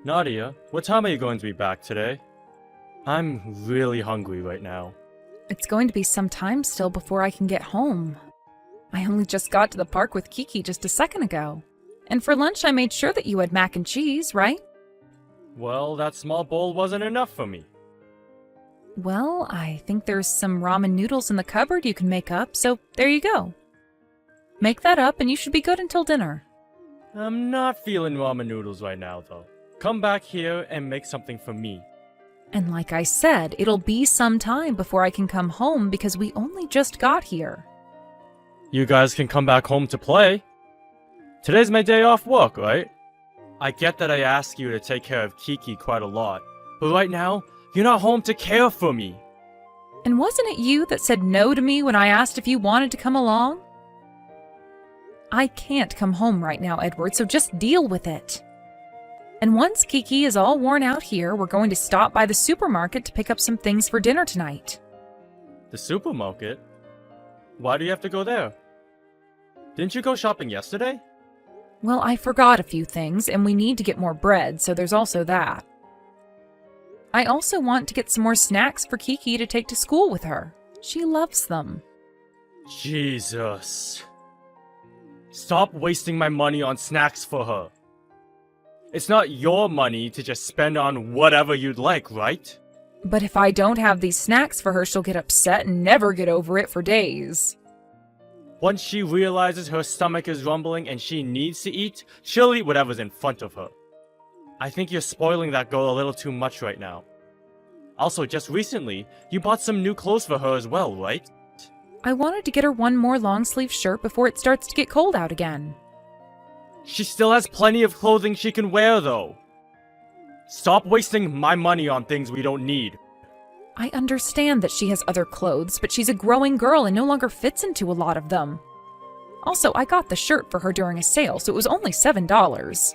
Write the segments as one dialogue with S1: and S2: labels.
S1: Nadia, what time are you going to be back today? I'm really hungry right now.
S2: It's going to be some time still before I can get home. I only just got to the park with Kiki just a second ago. And for lunch, I made sure that you had mac and cheese, right?
S1: Well, that small bowl wasn't enough for me.
S2: Well, I think there's some ramen noodles in the cupboard you can make up, so there you go. Make that up and you should be good until dinner.
S1: I'm not feeling ramen noodles right now, though. Come back here and make something for me.
S2: And like I said, it'll be some time before I can come home because we only just got here.
S1: You guys can come back home to play. Today's my day off work, right? I get that I ask you to take care of Kiki quite a lot, but right now, you're not home to care for me.
S2: And wasn't it you that said no to me when I asked if you wanted to come along? I can't come home right now, Edward, so just deal with it. And once Kiki is all worn out here, we're going to stop by the supermarket to pick up some things for dinner tonight.
S1: The supermarket? Why do you have to go there? Didn't you go shopping yesterday?
S2: Well, I forgot a few things, and we need to get more bread, so there's also that. I also want to get some more snacks for Kiki to take to school with her. She loves them.
S1: Jesus. Stop wasting my money on snacks for her. It's not your money to just spend on whatever you'd like, right?
S2: But if I don't have these snacks for her, she'll get upset and never get over it for days.
S1: Once she realizes her stomach is rumbling and she needs to eat, she'll eat whatever's in front of her. I think you're spoiling that girl a little too much right now. Also, just recently, you bought some new clothes for her as well, right?
S2: I wanted to get her one more long-sleeve shirt before it starts to get cold out again.
S1: She still has plenty of clothing she can wear, though. Stop wasting my money on things we don't need.
S2: I understand that she has other clothes, but she's a growing girl and no longer fits into a lot of them. Also, I got the shirt for her during a sale, so it was only $7.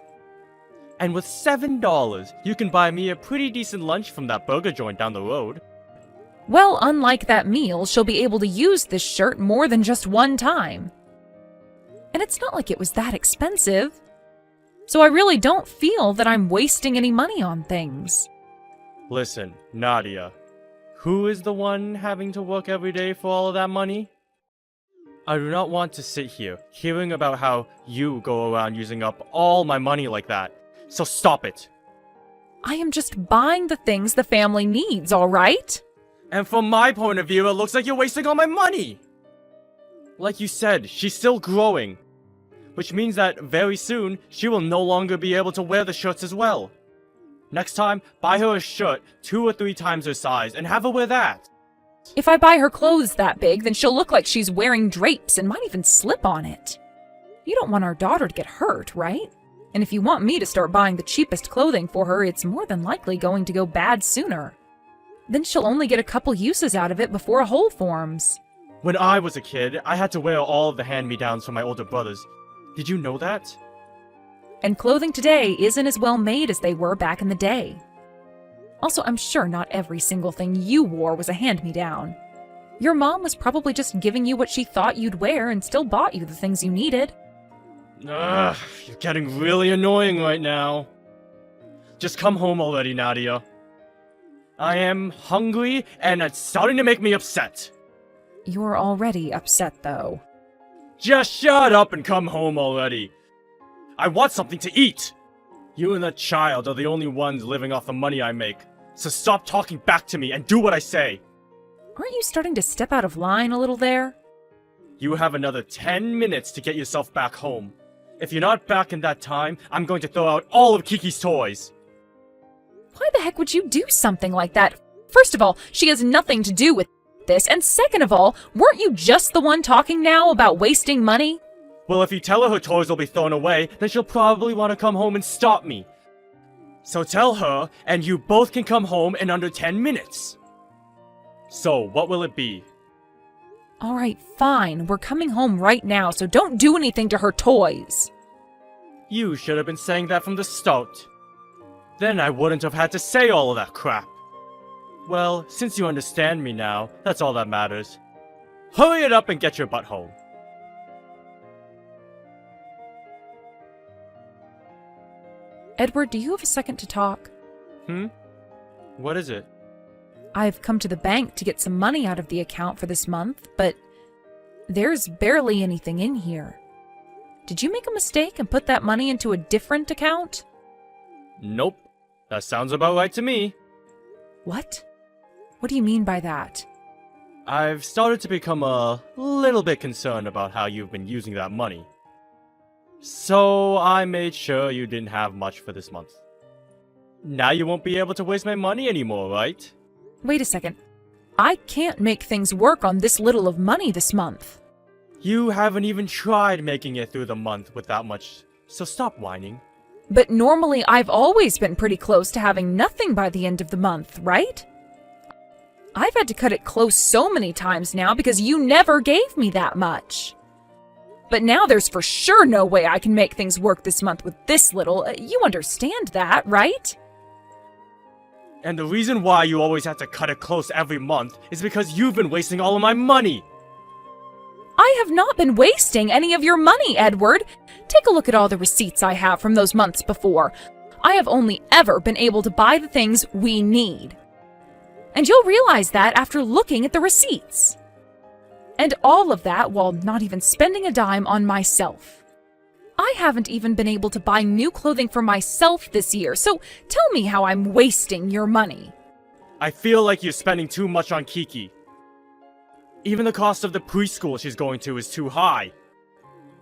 S1: And with $7, you can buy me a pretty decent lunch from that burger joint down the road.
S2: Well, unlike that meal, she'll be able to use this shirt more than just one time. And it's not like it was that expensive. So I really don't feel that I'm wasting any money on things.
S1: Listen, Nadia, who is the one having to work every day for all of that money? I do not want to sit here hearing about how you go around using up all my money like that. So stop it.
S2: I am just buying the things the family needs, all right?
S1: And from my point of view, it looks like you're wasting all my money. Like you said, she's still growing. Which means that very soon, she will no longer be able to wear the shirts as well. Next time, buy her a shirt 2 or 3 times her size and have her wear that.
S2: If I buy her clothes that big, then she'll look like she's wearing drapes and might even slip on it. You don't want our daughter to get hurt, right? And if you want me to start buying the cheapest clothing for her, it's more than likely going to go bad sooner. Then she'll only get a couple uses out of it before a hole forms.
S1: When I was a kid, I had to wear all of the hand-me-downs from my older brothers. Did you know that?
S2: And clothing today isn't as well made as they were back in the day. Also, I'm sure not every single thing you wore was a hand-me-down. Your mom was probably just giving you what she thought you'd wear and still bought you the things you needed.
S1: Ugh, you're getting really annoying right now. Just come home already, Nadia. I am hungry and it's starting to make me upset.
S2: You're already upset, though.
S1: Just shut up and come home already. I want something to eat. You and that child are the only ones living off the money I make. So stop talking back to me and do what I say.
S2: Aren't you starting to step out of line a little there?
S1: You have another 10 minutes to get yourself back home. If you're not back in that time, I'm going to throw out all of Kiki's toys.
S2: Why the heck would you do something like that? First of all, she has nothing to do with this, and second of all, weren't you just the one talking now about wasting money?
S1: Well, if you tell her toys will be thrown away, then she'll probably want to come home and stop me. So tell her, and you both can come home in under 10 minutes. So, what will it be?
S2: Alright, fine. We're coming home right now, so don't do anything to her toys.
S1: You should have been saying that from the start. Then I wouldn't have had to say all of that crap. Well, since you understand me now, that's all that matters. Hurry it up and get your butt home.
S2: Edward, do you have a second to talk?
S1: What is it?
S2: I've come to the bank to get some money out of the account for this month, but there's barely anything in here. Did you make a mistake and put that money into a different account?
S1: Nope. That sounds about right to me.
S2: What? What do you mean by that?
S1: I've started to become a little bit concerned about how you've been using that money. So I made sure you didn't have much for this month. Now you won't be able to waste my money anymore, right?
S2: Wait a second. I can't make things work on this little of money this month.
S1: You haven't even tried making it through the month with that much, so stop whining.
S2: But normally I've always been pretty close to having nothing by the end of the month, right? I've had to cut it close so many times now because you never gave me that much. But now there's for sure no way I can make things work this month with this little. You understand that, right?
S1: And the reason why you always have to cut it close every month is because you've been wasting all of my money.
S2: I have not been wasting any of your money, Edward. Take a look at all the receipts I have from those months before. I have only ever been able to buy the things we need. And you'll realize that after looking at the receipts. And all of that while not even spending a dime on myself. I haven't even been able to buy new clothing for myself this year, so tell me how I'm wasting your money.
S1: I feel like you're spending too much on Kiki. Even the cost of the preschool she's going to is too high.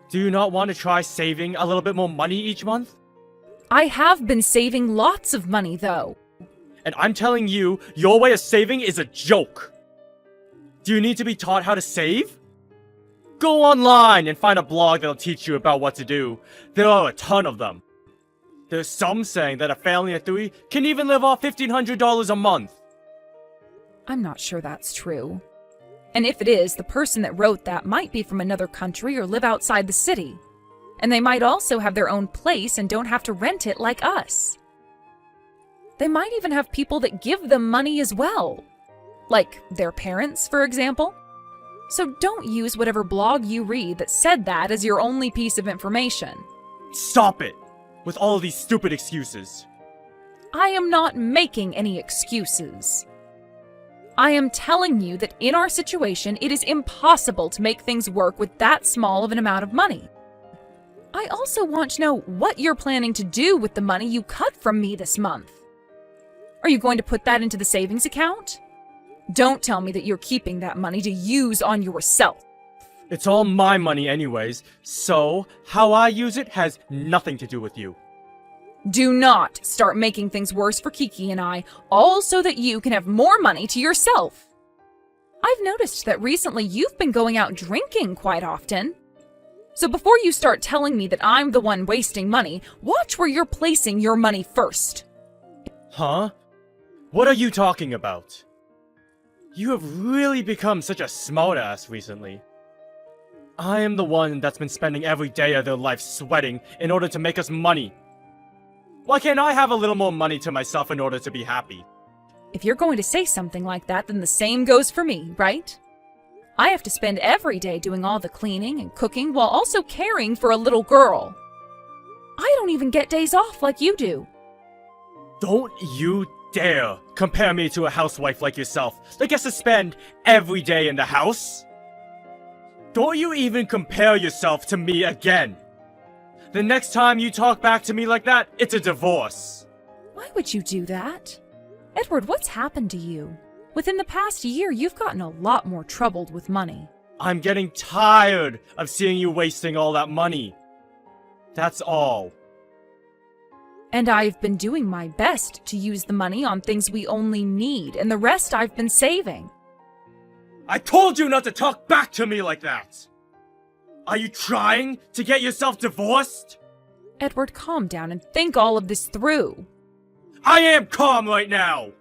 S1: Do you not want to try saving a little bit more money each month?
S2: I have been saving lots of money, though.
S1: And I'm telling you, your way of saving is a joke. Do you need to be taught how to save? Go online and find a blog that'll teach you about what to do. There are a ton of them. There's some saying that a family of 3 can even live off $1,500 a month.
S2: I'm not sure that's true. And if it is, the person that wrote that might be from another country or live outside the city. And they might also have their own place and don't have to rent it like us. They might even have people that give them money as well. Like their parents, for example. So don't use whatever blog you read that said that as your only piece of information.
S1: Stop it! With all of these stupid excuses.
S2: I am not making any excuses. I am telling you that in our situation, it is impossible to make things work with that small of an amount of money. I also want to know what you're planning to do with the money you cut from me this month. Are you going to put that into the savings account? Don't tell me that you're keeping that money to use on yourself.
S1: It's all my money anyways, so how I use it has nothing to do with you.
S2: Do not start making things worse for Kiki and I, all so that you can have more money to yourself. I've noticed that recently you've been going out drinking quite often. So before you start telling me that I'm the one wasting money, watch where you're placing your money first.
S1: Huh? What are you talking about? You have really become such a smartass recently. I am the one that's been spending every day of their life sweating in order to make us money. Why can't I have a little more money to myself in order to be happy?
S2: If you're going to say something like that, then the same goes for me, right? I have to spend every day doing all the cleaning and cooking while also caring for a little girl. I don't even get days off like you do.
S1: Don't you dare compare me to a housewife like yourself that gets to spend every day in the house. Don't you even compare yourself to me again. The next time you talk back to me like that, it's a divorce.
S2: Why would you do that? Edward, what's happened to you? Within the past year, you've gotten a lot more troubled with money.
S1: I'm getting tired of seeing you wasting all that money. That's all.
S2: And I've been doing my best to use the money on things we only need, and the rest I've been saving.
S1: I told you not to talk back to me like that! Are you trying to get yourself divorced?
S2: Edward, calm down and think all of this through.
S1: I am calm right now!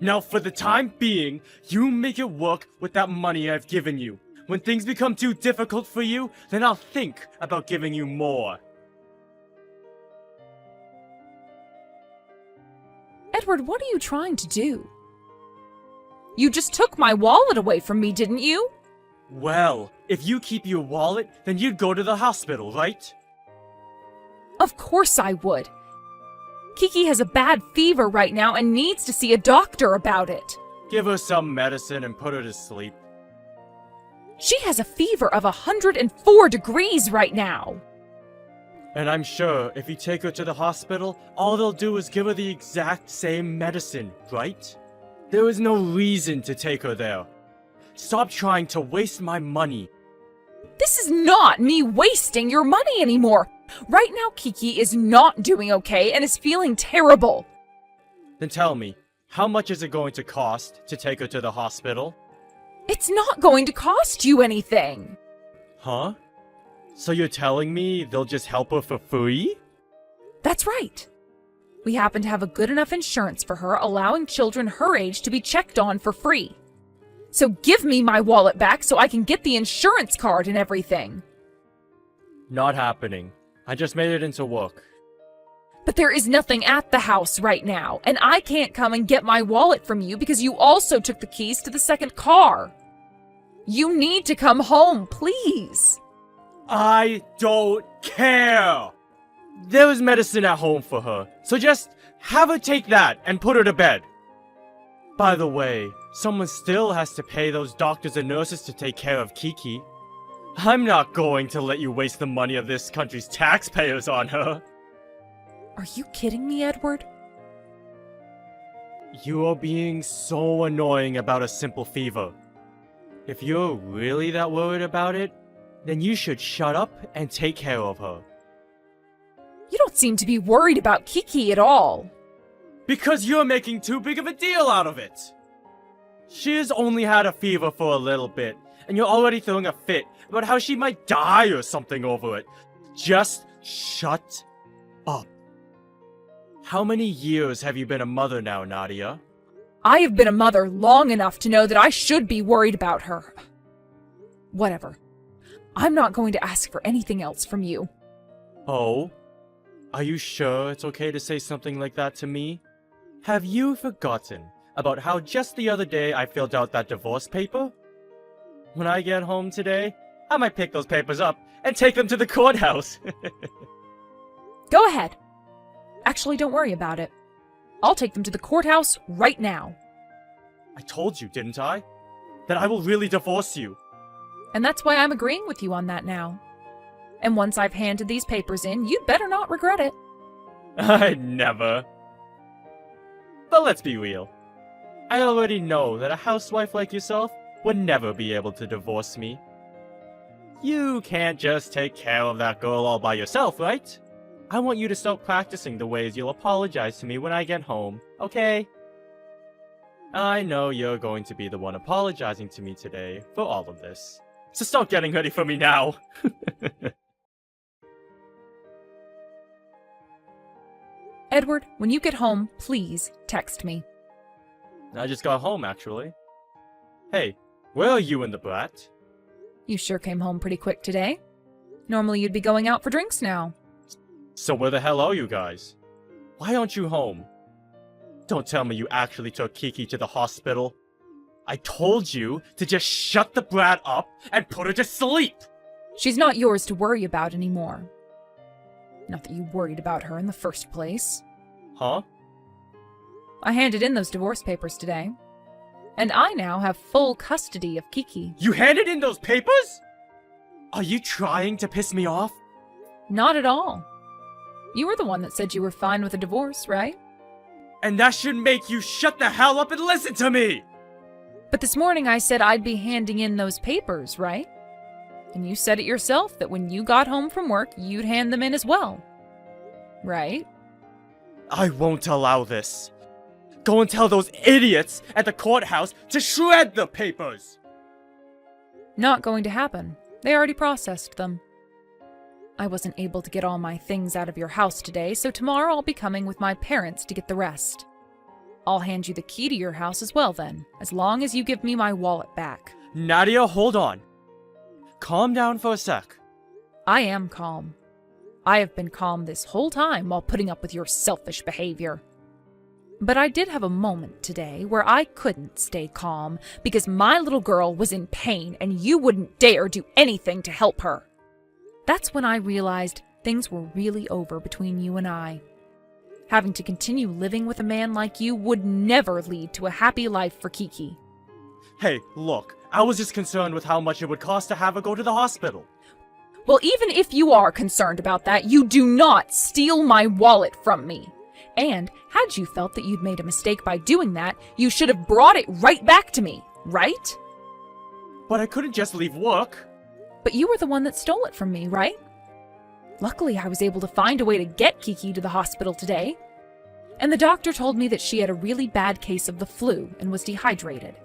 S1: Now for the time being, you make it work with that money I've given you. When things become too difficult for you, then I'll think about giving you more.
S2: Edward, what are you trying to do? You just took my wallet away from me, didn't you?
S1: Well, if you keep your wallet, then you'd go to the hospital, right?
S2: Of course I would. Kiki has a bad fever right now and needs to see a doctor about it.
S1: Give her some medicine and put her to sleep.
S2: She has a fever of 104 degrees right now.
S1: And I'm sure if you take her to the hospital, all they'll do is give her the exact same medicine, right? There is no reason to take her there. Stop trying to waste my money.
S2: This is not me wasting your money anymore. Right now, Kiki is not doing okay and is feeling terrible.
S1: Then tell me, how much is it going to cost to take her to the hospital?
S2: It's not going to cost you anything.
S1: Huh? So you're telling me they'll just help her for free?
S2: That's right. We happen to have a good enough insurance for her, allowing children her age to be checked on for free. So give me my wallet back so I can get the insurance card and everything.
S1: Not happening. I just made it into work.
S2: But there is nothing at the house right now, and I can't come and get my wallet from you because you also took the keys to the second car. You need to come home, please.
S1: I don't care! There is medicine at home for her, so just have her take that and put her to bed. By the way, someone still has to pay those doctors and nurses to take care of Kiki. I'm not going to let you waste the money of this country's taxpayers on her.
S2: Are you kidding me, Edward?
S1: You are being so annoying about a simple fever. If you're really that worried about it, then you should shut up and take care of her.
S2: You don't seem to be worried about Kiki at all.
S1: Because you're making too big of a deal out of it. She has only had a fever for a little bit, and you're already throwing a fit about how she might die or something over it. Just shut up. How many years have you been a mother now, Nadia?
S2: I have been a mother long enough to know that I should be worried about her. Whatever. I'm not going to ask for anything else from you.
S1: Oh? Are you sure it's okay to say something like that to me? Have you forgotten about how just the other day I filled out that divorce paper? When I get home today, I might pick those papers up and take them to the courthouse.
S2: Go ahead. Actually, don't worry about it. I'll take them to the courthouse right now.
S1: I told you, didn't I? That I will really divorce you.
S2: And that's why I'm agreeing with you on that now. And once I've handed these papers in, you'd better not regret it.
S1: I'd never. But let's be real. I already know that a housewife like yourself would never be able to divorce me. You can't just take care of that girl all by yourself, right? I want you to start practicing the ways you'll apologize to me when I get home, okay? I know you're going to be the one apologizing to me today for all of this. So start getting ready for me now.
S2: Edward, when you get home, please text me.
S1: I just got home, actually. Hey, where are you and the brat?
S2: You sure came home pretty quick today. Normally you'd be going out for drinks now.
S1: So where the hell are you guys? Why aren't you home? Don't tell me you actually took Kiki to the hospital. I told you to just shut the brat up and put her to sleep!
S2: She's not yours to worry about anymore. Not that you worried about her in the first place.
S1: Huh?
S2: I handed in those divorce papers today. And I now have full custody of Kiki.
S1: You handed in those papers? Are you trying to piss me off?
S2: Not at all. You were the one that said you were fine with a divorce, right?
S1: And that should make you shut the hell up and listen to me!
S2: But this morning I said I'd be handing in those papers, right? And you said it yourself that when you got home from work, you'd hand them in as well. Right?
S1: I won't allow this. Go and tell those idiots at the courthouse to shred the papers!
S2: Not going to happen. They already processed them. I wasn't able to get all my things out of your house today, so tomorrow I'll be coming with my parents to get the rest. I'll hand you the key to your house as well then, as long as you give me my wallet back.
S1: Nadia, hold on. Calm down for a sec.
S2: I am calm. I have been calm this whole time while putting up with your selfish behavior. But I did have a moment today where I couldn't stay calm because my little girl was in pain and you wouldn't dare do anything to help her. That's when I realized things were really over between you and I. Having to continue living with a man like you would never lead to a happy life for Kiki.
S1: Hey, look, I was just concerned with how much it would cost to have her go to the hospital.
S2: Well, even if you are concerned about that, you do not steal my wallet from me. And had you felt that you'd made a mistake by doing that, you should have brought it right back to me, right?
S1: But I couldn't just leave work.
S2: But you were the one that stole it from me, right? Luckily, I was able to find a way to get Kiki to the hospital today. And the doctor told me that she had a really bad case of the flu and was dehydrated.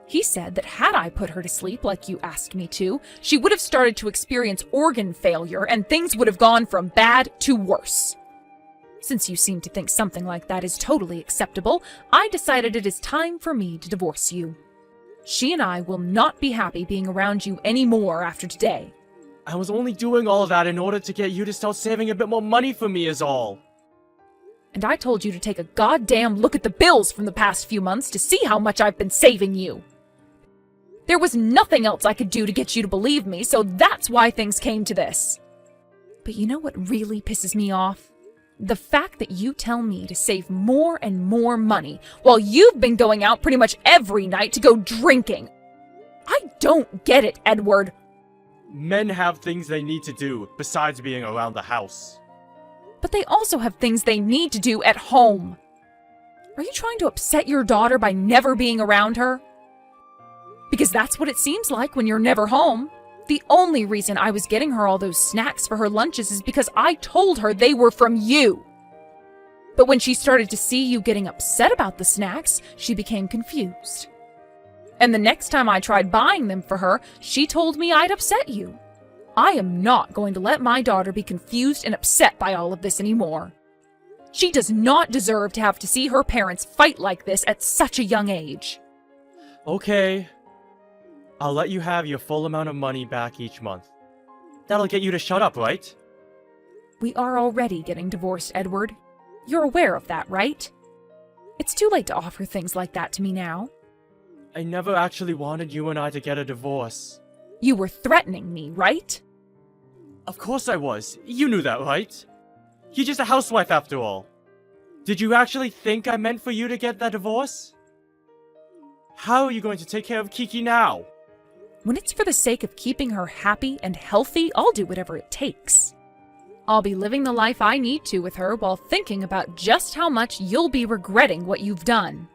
S2: He said that had I put her to sleep like you asked me to, she would have started to experience organ failure and things would have gone from bad to worse. Since you seem to think something like that is totally acceptable, I decided it is time for me to divorce you. She and I will not be happy being around you anymore after today.
S1: I was only doing all of that in order to get you to start saving a bit more money for me is all.
S2: And I told you to take a goddamn look at the bills from the past few months to see how much I've been saving you. There was nothing else I could do to get you to believe me, so that's why things came to this. But you know what really pisses me off? The fact that you tell me to save more and more money while you've been going out pretty much every night to go drinking. I don't get it, Edward.
S1: Men have things they need to do besides being around the house.
S2: But they also have things they need to do at home. Are you trying to upset your daughter by never being around her? Because that's what it seems like when you're never home. The only reason I was getting her all those snacks for her lunches is because I told her they were from you. But when she started to see you getting upset about the snacks, she became confused. And the next time I tried buying them for her, she told me I'd upset you. I am not going to let my daughter be confused and upset by all of this anymore. She does not deserve to have to see her parents fight like this at such a young age.
S1: Okay. I'll let you have your full amount of money back each month. That'll get you to shut up, right?
S2: We are already getting divorced, Edward. You're aware of that, right? It's too late to offer things like that to me now.
S1: I never actually wanted you and I to get a divorce.
S2: You were threatening me, right?
S1: Of course I was. You knew that, right? You're just a housewife after all. Did you actually think I meant for you to get that divorce? How are you going to take care of Kiki now?
S2: When it's for the sake of keeping her happy and healthy, I'll do whatever it takes. I'll be living the life I need to with her while thinking about just how much you'll be regretting what you've done.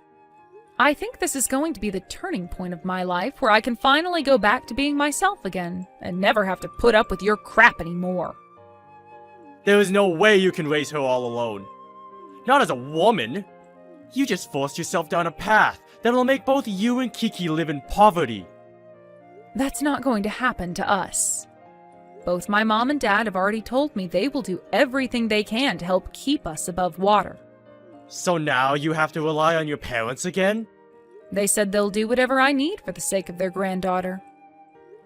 S2: I think this is going to be the turning point of my life where I can finally go back to being myself again and never have to put up with your crap anymore.
S1: There is no way you can raise her all alone. Not as a woman. You just forced yourself down a path that'll make both you and Kiki live in poverty.
S2: That's not going to happen to us. Both my mom and dad have already told me they will do everything they can to help keep us above water.
S1: So now you have to rely on your parents again?
S2: They said they'll do whatever I need for the sake of their granddaughter.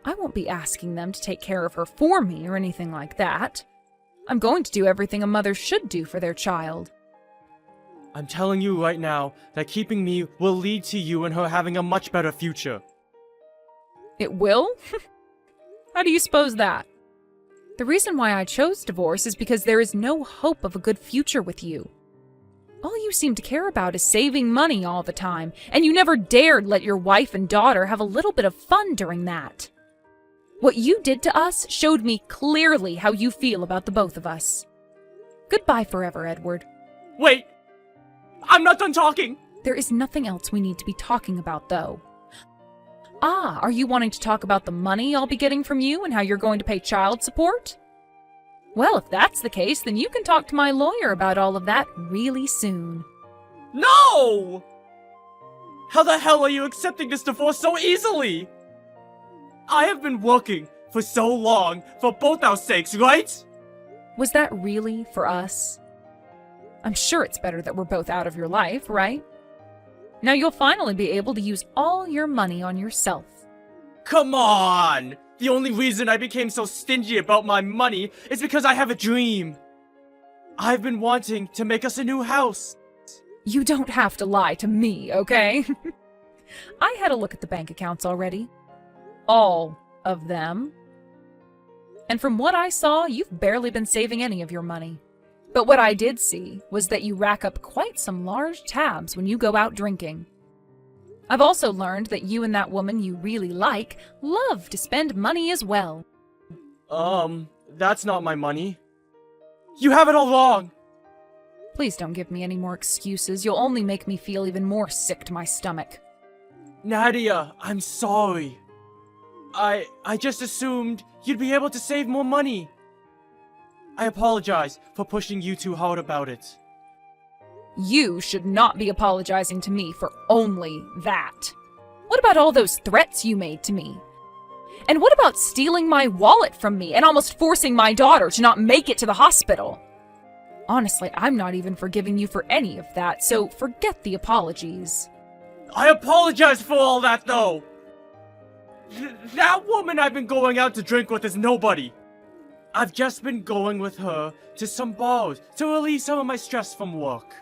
S2: I won't be asking them to take care of her for me or anything like that. I'm going to do everything a mother should do for their child.
S1: I'm telling you right now that keeping me will lead to you and her having a much better future.
S2: It will? How do you suppose that? The reason why I chose divorce is because there is no hope of a good future with you. All you seem to care about is saving money all the time, and you never dared let your wife and daughter have a little bit of fun during that. What you did to us showed me clearly how you feel about the both of us. Goodbye forever, Edward.
S1: Wait! I'm not done talking!
S2: There is nothing else we need to be talking about, though. Ah, are you wanting to talk about the money I'll be getting from you and how you're going to pay child support? Well, if that's the case, then you can talk to my lawyer about all of that really soon.
S1: No! How the hell are you accepting this divorce so easily? I have been working for so long for both our sakes, right?
S2: Was that really for us? I'm sure it's better that we're both out of your life, right? Now you'll finally be able to use all your money on yourself.
S1: Come on! The only reason I became so stingy about my money is because I have a dream. I've been wanting to make us a new house.
S2: You don't have to lie to me, okay? I had a look at the bank accounts already. All of them. And from what I saw, you've barely been saving any of your money. But what I did see was that you rack up quite some large tabs when you go out drinking. I've also learned that you and that woman you really like love to spend money as well.
S1: That's not my money. You have it all wrong!
S2: Please don't give me any more excuses. You'll only make me feel even more sick to my stomach.
S1: Nadia, I'm sorry. I just assumed you'd be able to save more money. I apologize for pushing you too hard about it.
S2: You should not be apologizing to me for only that. What about all those threats you made to me? And what about stealing my wallet from me and almost forcing my daughter to not make it to the hospital? Honestly, I'm not even forgiving you for any of that, so forget the apologies.
S1: I apologize for all that, though! That woman I've been going out to drink with is nobody. I've just been going with her to some bars to relieve some of my stress from work.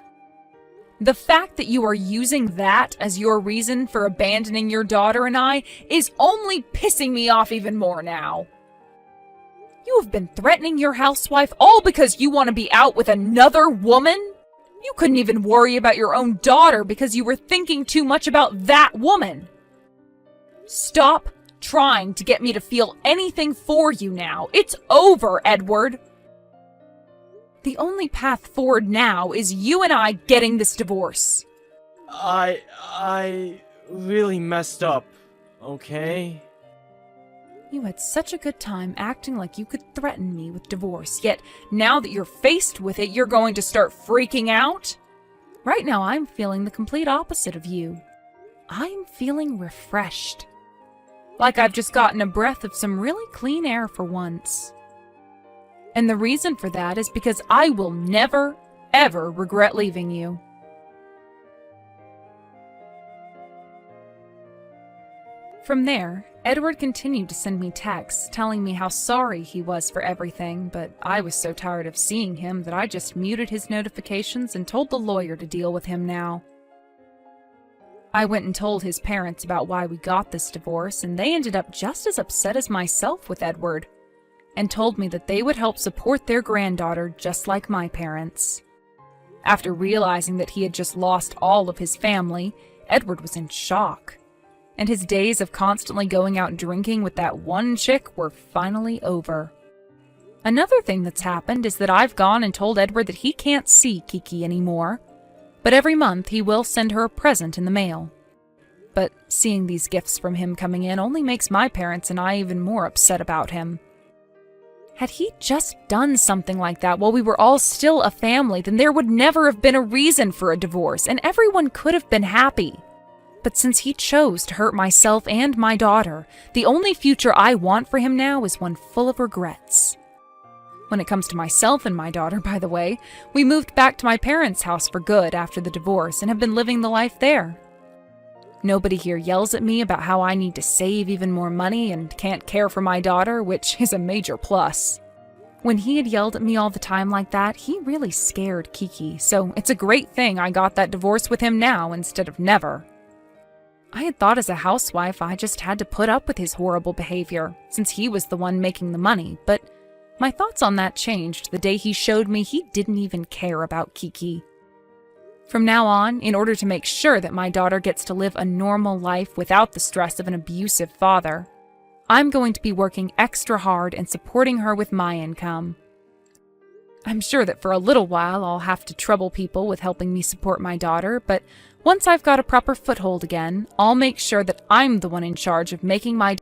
S2: The fact that you are using that as your reason for abandoning your daughter and I is only pissing me off even more now. You have been threatening your housewife all because you want to be out with another woman? You couldn't even worry about your own daughter because you were thinking too much about that woman. Stop trying to get me to feel anything for you now. It's over, Edward. The only path forward now is you and I getting this divorce.
S1: I really messed up, okay?
S2: You had such a good time acting like you could threaten me with divorce, yet now that you're faced with it, you're going to start freaking out? Right now, I'm feeling the complete opposite of you. I'm feeling refreshed. Like I've just gotten a breath of some really clean air for once. And the reason for that is because I will never, ever regret leaving you. From there, Edward continued to send me texts telling me how sorry he was for everything, but I was so tired of seeing him that I just muted his notifications and told the lawyer to deal with him now. I went and told his parents about why we got this divorce, and they ended up just as upset as myself with Edward, and told me that they would help support their granddaughter just like my parents. After realizing that he had just lost all of his family, Edward was in shock, and his days of constantly going out drinking with that one chick were finally over. Another thing that's happened is that I've gone and told Edward that he can't see Kiki anymore, but every month he will send her a present in the mail. But seeing these gifts from him coming in only makes my parents and I even more upset about him. Had he just done something like that while we were all still a family, then there would never have been a reason for a divorce, and everyone could have been happy. But since he chose to hurt myself and my daughter, the only future I want for him now is one full of regrets. When it comes to myself and my daughter, by the way, we moved back to my parents' house for good after the divorce and have been living the life there. Nobody here yells at me about how I need to save even more money and can't care for my daughter, which is a major plus. When he had yelled at me all the time like that, he really scared Kiki, so it's a great thing I got that divorce with him now instead of never. I had thought as a housewife I just had to put up with his horrible behavior, since he was the one making the money, but my thoughts on that changed the day he showed me he didn't even care about Kiki. From now on, in order to make sure that my daughter gets to live a normal life without the stress of an abusive father, I'm going to be working extra hard and supporting her with my income. I'm sure that for a little while I'll have to trouble people with helping me support my daughter, but once I've got a proper foothold again, I'll make sure that I'm the one in charge of making my